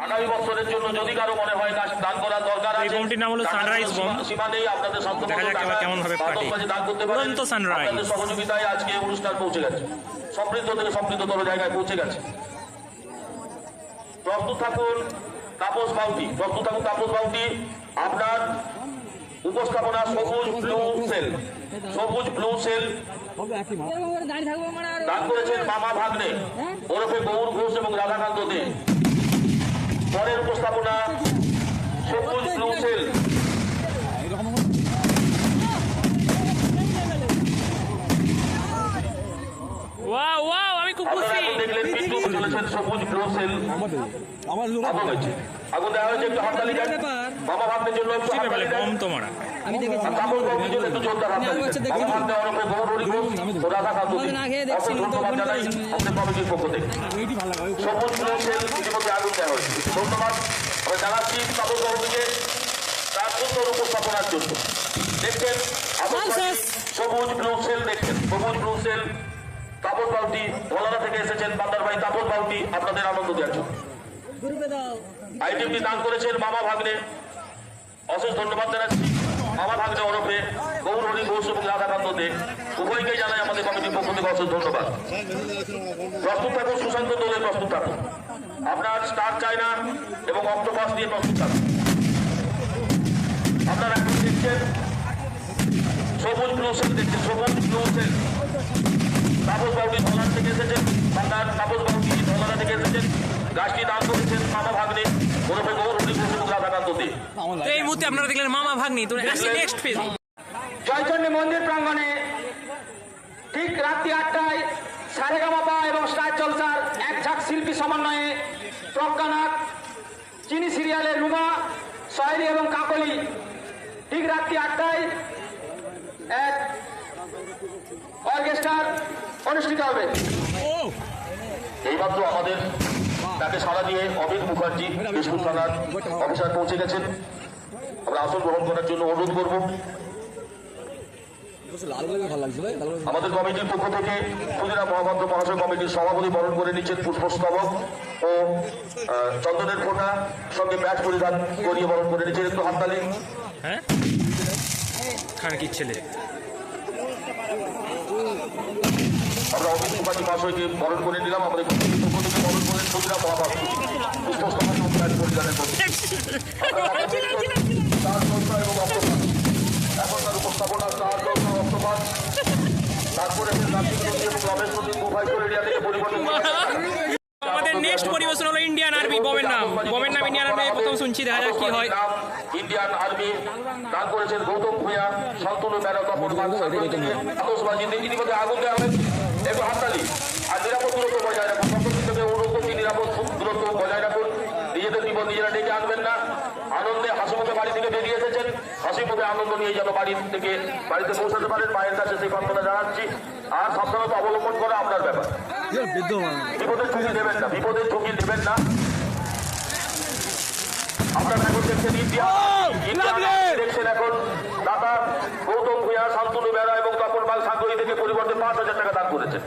আগামী বছরের জন্য যদি কারো মনে হয় কাজ দান করার দরকার আছে, এই বোমটির নাম হলো সানরাইজ বোম। সীমা নেই, আপনাদের দেখা যাক এবার কেমন ভাবে ফাটে। দান করতে পারেন। উড়ন্ত সানরাইজ। আপনাদের সহযোগিতায় আজকে অনুষ্ঠান পৌঁছে গেছে, সমৃদ্ধ থেকে সমৃদ্ধতর জায়গায় পৌঁছে গেছে। প্রস্তুত থাকুন তাপস বাউটি, প্রস্তুত থাকুন তাপস বাউটি। আপনার উপস্থাপনা সবুজ ব্লু সেল, সবুজ ব্লু সেল দান করেছেন মামা ভাগ্নে ওরফে গৌর ঘোষ এবং রাধাকান্ত দে। পরের উপস্থাপনা সবুজ ব্লু সেল। ওয়াও ওয়াও, আমি খুব খুশি। দেখলেন বিদ্যুৎ চলেছেন সবুজ ব্লু সেল। আগুন হয়েছে, আগুন দেওয়া হয়েছে, একটু হাততালি দেন মামা ভাগ্নের জন্য, একটু হাততালি দেন। বোম তো মারা। আমি দেখেছি তাপস বাউটির জন্য একটু জোরদার হাততালি দেন। মামা ভাগ্নে ওরফে গৌর হরি ঘোষ ও রাধাকান্ত দে। অসংখ্য ধন্যবাদ জানাই আমাদের কমিটির পক্ষ থেকে। সবুজ ব্লু সেল ইতিমধ্যে আগুন দেওয়া হয়েছে, ধন্যবাদ আমরা জানাচ্ছি তাপস বাউটিকে তার সুন্দর উপস্থাপনার জন্য। দেখছেন সবুজ ব্লু সেল, দেখছেন সবুজ ব্লু সেল। তাপস বাউটি ধলারা থেকে এসেছেন, বান্দার ভাই তাপস বাউটি আপনাদের আনন্দ দেওয়ার জন্য আইটেমটি দান করেছেন মামা ভাগ্নে। অশেষ ধন্যবাদ জানাচ্ছি মামা ভাগ্নে ওরফে গৌর হরি ঘোষ এবং রাধাকান্ত দে, উভয়কেই জানাই আমাদের কমিটির পক্ষ থেকে অশেষ ধন্যবাদ। প্রস্তুত থাকুন সুশান্ত দোলে, প্রস্তুত থাকুন আপনার স্টার চায়না এবং অক্টোপাস দিয়ে প্রস্তুত থাকুন। আপনারা এখন দেখছেন সবুজ ব্লু সেল, দেখছেন সবুজ ব্লু সেল। তাপস বাউটি ধলারা থেকে এসেছেন, বাংলার তাপস বাউটি ধলারা থেকে এসেছেন। গাছটি দান করেছেন মামা ভাগ্নে ওরফে গৌর হরি ঘোষ এবং রাধাকান্ত দে। তো এই মুহূর্তে আপনারা দেখলেন মামা ভাগ্নি। তো নেক্সট ফেজ জয়চন্ডী মন্দির প্রাঙ্গণে ঠিক রাত্রি 8টায় সারেগামাপা এবং স্টার জলসার এক ঝাঁক শিল্পী সমন্বয়ে প্রজ্ঞানাথ, চিনি সিরিয়ালের রুমা, সয়েরি এবং কাকলি ঠিক রাত্রি 8টায় এক অর্কেস্ট্রার অনুষ্ঠিত হবে। এইমাত্র আমাদের তাকে সাড়া দিয়ে অমিত মুখার্জি বিষ্ণু থানার অফিসার পৌঁছে গেছেন। আমরা আসন গ্রহণ করার জন্য অনুরোধ করব। আমাদের কমিটির পক্ষ থেকে ক্ষুদিরাম মহাপাত্র মহাশয় কমিটির সভাপতি বরণ করে নিচ্ছেন পুষ্পস্তবক ও চন্দনের ফোঁটা সঙ্গে ব্যাচ পরিধান করিয়ে বরণ করে নিচ্ছেন। একটু হাততালি। হ্যাঁ, খানকির ছেলে। আমরা অমিত মুখার্জি মহাশয়কে বরণ করে নিলাম। আমাদের কমিটির পক্ষ থেকে বরণ করেন ক্ষুদিরাম মহাপাত্র পুষ্পস্তবক ও ব্যাচ পরিধানের এখনকার উপস্থাপনা স্টার জলসা অক্টোপাস, তারপরে আমাদের নেক্সট পরিবেশন হলো ইন্ডিয়ান আর্মি বোমের নাম। বোমের নাম ইন্ডিয়ান আর্মি, প্রথম শুনছি, দেখা যাক কি হয়। ইন্ডিয়ান আর্মি দান করেছেন গৌতম ভূঁইয়া, শান্তনু মেরা, তপন আতসবাজিতে ইতিমধ্যে আগুন দেওয়া হয়েছে। একটু হাততালি আর নিরাপদ দূরত্ব বজায় রাখুন। সকলের থেকে অনুরোধ করছি নিরাপদ দূরত্ব বজায় রাখুন। নিজেদের বিপদ নিজেরা ডেকে আনবেন না। আনন্দে হাসি মুখে বাড়ি থেকে বেরিয়ে এসেছেন, হাসি মুখে আনন্দ নিয়ে যেন বাড়িতে পৌঁছাতে পারেন, মায়ের কাছে সেই প্রার্থনা জানাচ্ছি। আর সাবধানতা অবলম্বন করা আপনার ব্যাপার। বিপদের ঝুঁকি দেবেন না, বিপদের ঝুঁকি দেবেন না। আপনারা এখন দেখছেন দেখছেন এখন দাদা গৌতম ভূঁইয়া, শান্তনু বেড়া এবং তপন পাল সাগরী থেকে পরিবর্তে 5,000 টাকা দান করেছেন।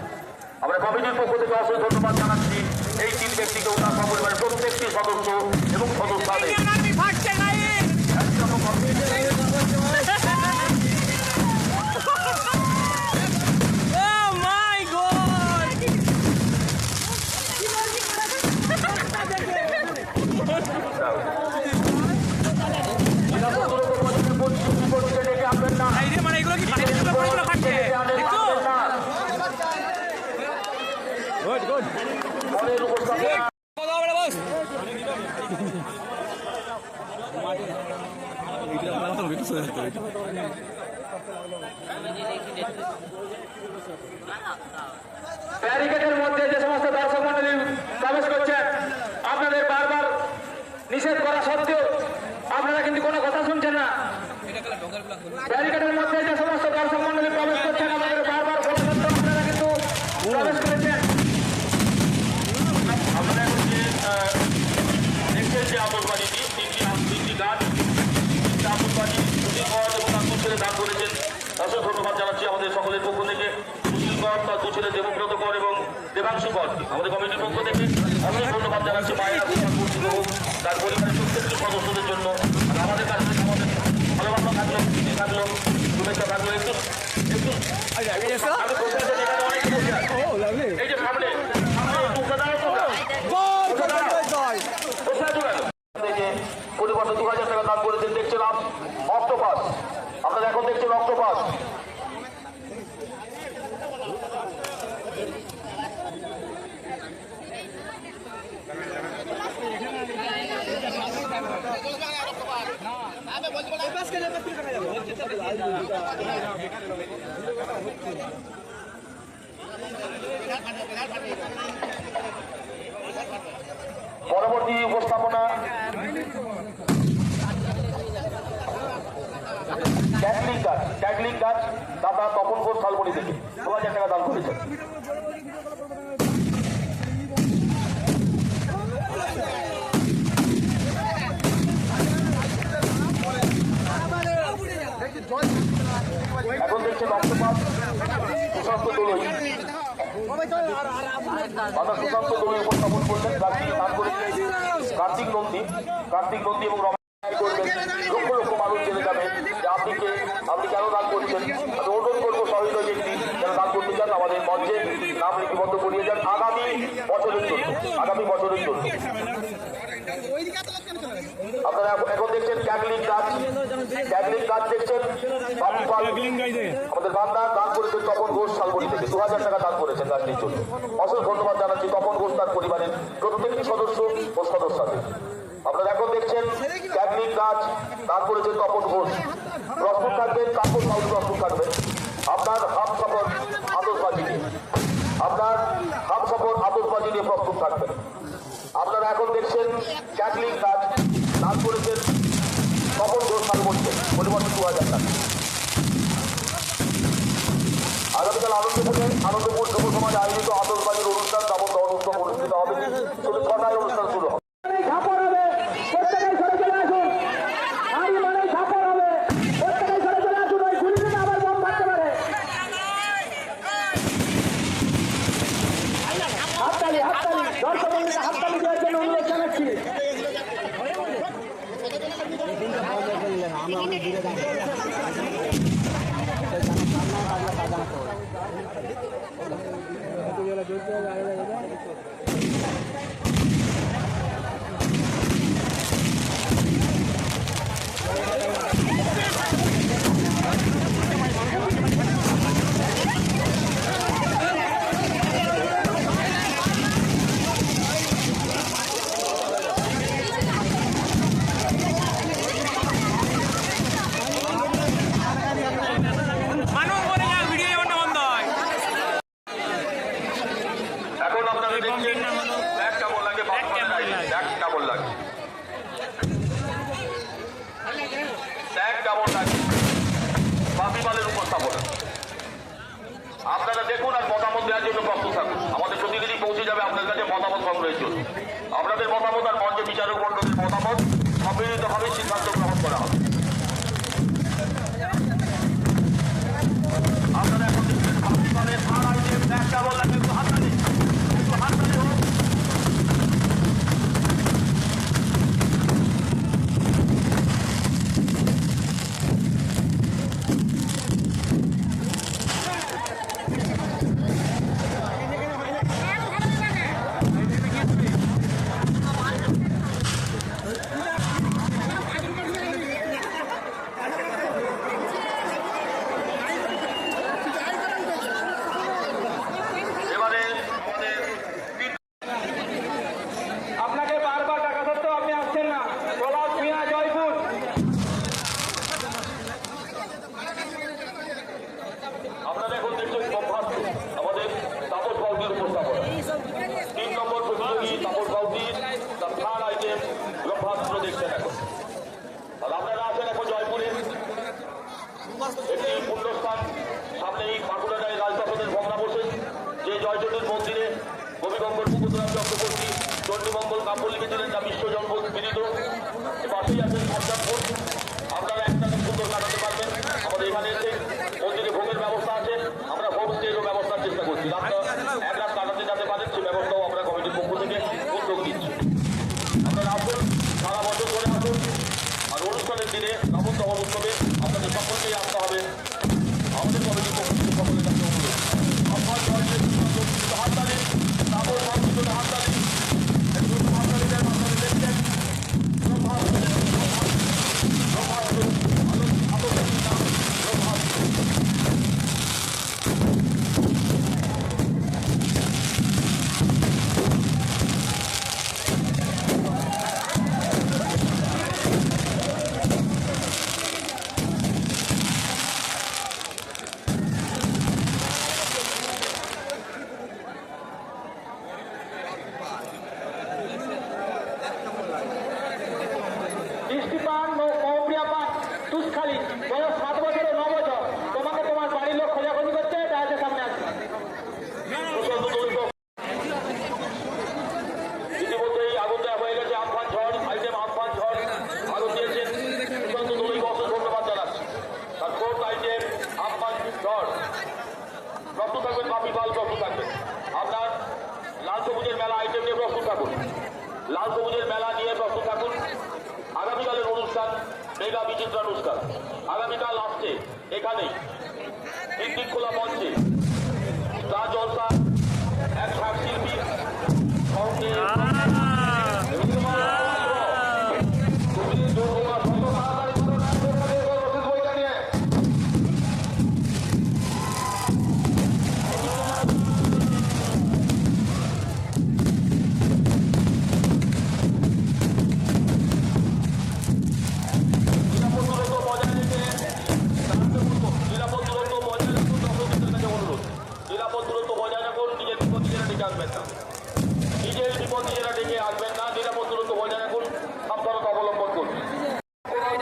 আমরা কমিটির পক্ষ থেকে অসংখ্য ধন্যবাদ জানাচ্ছি এই 3 ব্যক্তিকে, ওনার পরিবারের প্রত্যেকটি সদস্য এবং সদস্যদের। ব্যারিকেডের মধ্যে যে সমস্ত দর্শক মন্ডলী প্রবেশ করছেন, আপনাদের বারবার নিষেধ করা সত্ত্বেও আপনারা কিন্তু কোনো কথা শুনছেন না। ব্যারিকেডের মধ্যে যে সমস্ত দর্শক মন্ডলী প্রবেশ করছেন, আমাদের বারবার বলা সত্ত্বেও আপনারা কিন্তু প্রবেশ করেছেন। আপনারা এখন যে দেখছেন যে আতসবাজিটি, তিনটি গাছ, আতসবাজি এবং তার ছেলে দান করেছেন। অসংখ্য ধন্যবাদ জানাচ্ছি আমাদের সকলের পক্ষ থেকে। সুশীল কর, তার 2 ছেলে দেবব্রত কর এবং দেবাংশু কর, আমাদের কমিটির পক্ষ থেকে অসংখ্য ধন্যবাদ জানাচ্ছি। মায়েরা তার পরিবারের প্রত্যেকটি সদস্যদের জন্য আর আমাদের কাছে আমাদের ভালোবাসা থাকলো, খুশি থাকলো, শুভেচ্ছা থাকলো। একটু একটু আমি বসে আছি, এখানে অনেকে বসে আছে। এই যে সামনে বসে দাঁড়াও তোমরা। বসে দাঁড়াও। বসে আছো কেন? এই যে পরিবর্তে 2000 টাকা দান করেছেন, দেখছেন অক্টোপাস। আপনারা এখন দেখছেন অক্টোপাস। পরবর্তী উপস্থাপনা ট্যাগলিং গাছ দাদা তপন ঘোষ শালবনি থেকে 2000 টাকা দান করেছেন। এখন দেখছেন অক্টোপাস সুশান্ত দোলই। দাদা সুশান্ত দোলই উপস্থাপন করলেন। দান করেছেন কার্তিক নন্দী এবং করবেন। লক্ষ লক্ষ মানুষ জেনে যাবে যে আপনি কেন দান করছেন। আমি অনুরোধ করবো সহৃদয় ব্যক্তি যারা দান করতে চান আমাদের মঞ্চে নাম লিপিবদ্ধ করিয়ে যান আগামী বছরের জন্য। আপনারা এখন দেখছেন ট্যাগলিং গাছ দেখছেন বাপি পাল আমাদের বান্দা দান করেছেন তপন ঘোষ শালবনি থেকে 2000 টাকা দান করেছেন গাছটির জন্য। অসংখ্য ধন্যবাদ জানাচ্ছি তপন ঘোষ তার পরিবারের প্রত্যেকটি সদস্য ও সদস্যদের। আপনারা এখন দেখছেন ট্যাগলিং গাছ দান করেছেন তপন ঘোষ। প্রস্তুত থাকবেন, কাপড় সাউন্ড প্রস্তুত থাকবেন আপনার হামসফর আতশবাজি নিয়ে প্রস্তুত থাকবেন। আপনারা এখন দেখছেন ট্যাগলিং গাছ দান করেছেন তপন ঘোষ শালবনি থেকে পরিবর্তে 2000 টাকা। আগামীকাল আনন্দপুর যুব সমাজ আয়োজিত আতশবাজির অনুষ্ঠান দামোদর দহন উৎসব অনুষ্ঠিত হবে। শুধু 6টায় অনুষ্ঠান শুরু হবে। হাততালি দেওয়ার জন্য অনুরোধ জানাচ্ছি। আমরা দিনে নবম দহন উৎসবে আপনাদের সকলকেই আসতে হবে। আমাদের কমিটির পক্ষ থেকে সকলের কাছে অনুরোধ, আপনার জয়ের হাততালি, তারপর সংস্কৃত হাততালি, হাততালি দেন, আপনারা দেখছেন দৃষ্টি পান মৌপ্রিয়া পান তুষখালী, বয়স 7 বছর ও 9 বছর। তোমাকে তোমার বাড়ির লোক খোঁজাখুঁজি করছে, তাহলে সামনে আসবে। ইতিমধ্যেই আগুন দেওয়া হয়ে গেছে। আমফান ঝড়, আইটেম আমফান ঝড় আগুন দিয়েছেন। সুশান্ত দলুইকে অসংখ্য ধন্যবাদ জানাচ্ছি। তার ফোর্থ আইটেম আমফান ঝড়। প্রস্তুত থাকবেন বাপি পাল, প্রস্তুত থাকবেন। আপনার লাল সবুজের মেলা আইটেম নিয়ে প্রস্তুত থাকুন। লাল সবুজের মেলা নিয়ে প্রস্তুত থাকুন। আগামীকালের অনুষ্ঠান মেগা বিচিত্রানুষ্ঠান আগামীকাল আসছে এখানেই পিকনিক খোলা মঞ্চে স্টার জলসা, এক শাক শিল্পী সঙ্গে নিজের বিপদ নিজেরা ডেকে আসবেন না। নিরাপদ দূরত্ব বজায় রাখুন, সাবধানতা অবলম্বন করুন,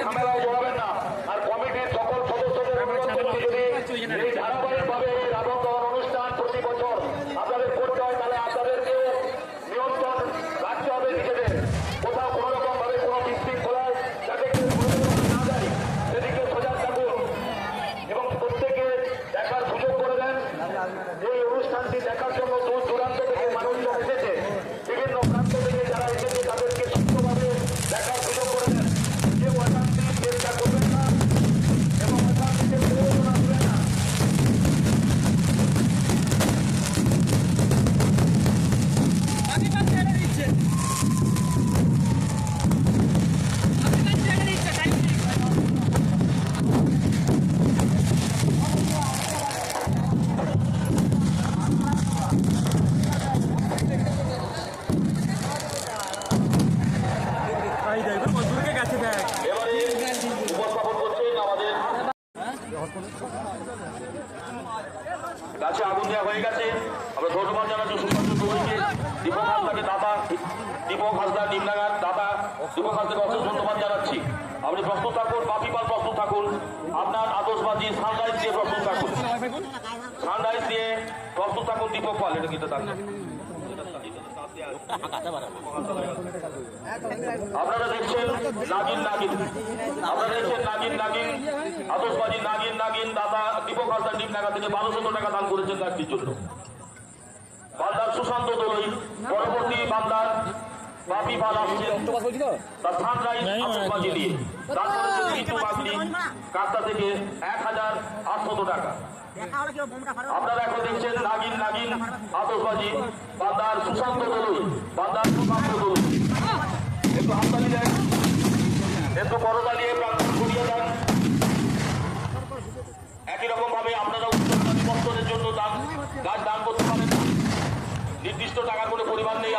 ঝামেলায় জড়াবেন না। আর কমিটির সকল সদস্যদের অনুরোধ করছি, যদি এই ধারাবাহিকভাবে রাবণ দহন অনুষ্ঠান প্রতি বছর আপনাদের করতে হয়, তাহলে আপনাদেরকেও নিয়ন্ত্রণ রাখতে হবে নিজেদের। কোথাও কোনো রকম ভাবে কোনো বিশৃঙ্খলায় যাতে কেউ না যায় সেদিকে সজাগ থাকুন এবং প্রত্যেকে দেখার সুযোগ করে দেন। এই অনুষ্ঠানটি দেখার জন্য দূর দূরান্ত থেকে মানুষজন এসেছে, বিভিন্ন প্রান্ত থেকে যারা এসেছে তাদেরকে সুস্থভাবে দেখার সুযোগ করে দেন। কেউ অশান্তির চেষ্টা করবেন না এবং অশান্তিকে প্ররোচনা দেবেন না। এবারে উপস্থাপন করছেন আমাদের গাছে আগুন দেওয়া হয়ে গেছে। আমরা ধন্যবাদ জানাচ্ছি সুশান্ত দলুইকে, দীপক হাসদাকে দাতা, দীপক হাসদার নিম্নাগার দাতা দীপক হাসদাকে অসংখ্য ধন্যবাদ জানাচ্ছি। আপনি প্রস্তুত থাকুন, বাপি পাল প্রস্তুত থাকুন। আপনার আতশবাজি সানরাইজ দিয়ে প্রস্তুত থাকুন, সানরাইজ দিয়ে প্রস্তুত থাকুন। দীপক পাল, এটা কিন্তু আপনারা দেখছেন নাগিন নাগিন, আপনারা দেখছেন নাগিন নাগিন, আতশবাজি নাগিন নাগিন দাদা দীপক হাসদার নিম্নাগার থেকে 1200 টাকা দান করেছেন গাছটির জন্য। বান্দার সুশান্ত দলুই, পরবর্তী বান্দার বাপি পাল আসছেন তার সানরাইজ আতশবাজি নিয়ে দান করেছেন কিন্তু বাগনি কাস্তা থেকে 1800 টাকা। আপনারা এখন দেখছেন নাগিন নাগিন আতশবাজি, বান্দার সুশান্ত দলুই, বান্দার সুশান্ত দলুই। একটু হাততালি দেন, একটু করতালি প্রার্থনা করিয়ে দেন। একই রকম ভাবে আপনারা উত্তরকারী বস্ত্রের জন্য গাছ দান করতে পারেন। নির্দিষ্ট টাকা করে পরিমাণ নেই।